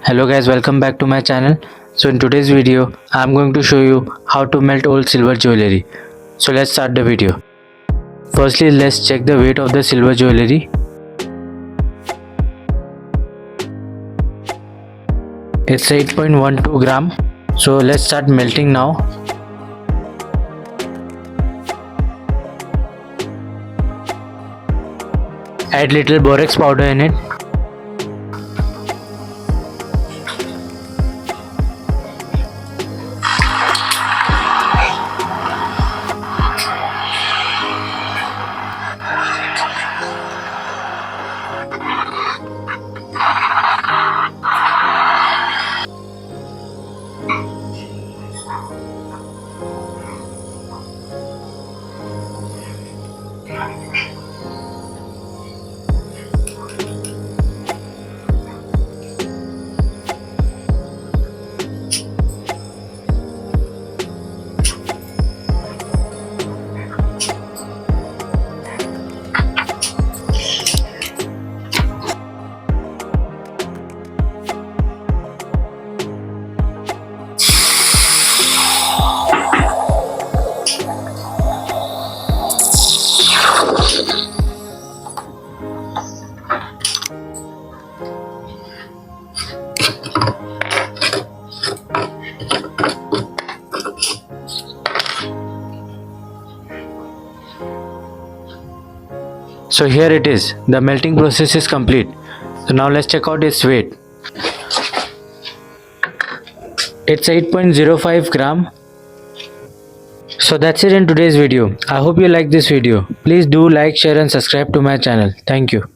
Hello guys, welcome back to my channel. So in today's video I am going to show you how to melt old silver jewelry. So let's start the video. Firstly, let's check the weight of the silver jewelry. It's 8.12 gram. So let's start melting now. Add little borax powder in it. So here it is, the melting process is complete. So now let's check out its weight. It's 8.05 gram. So that's it in today's video. I hope you like this video. Please do like, share and subscribe to my channel. Thank you.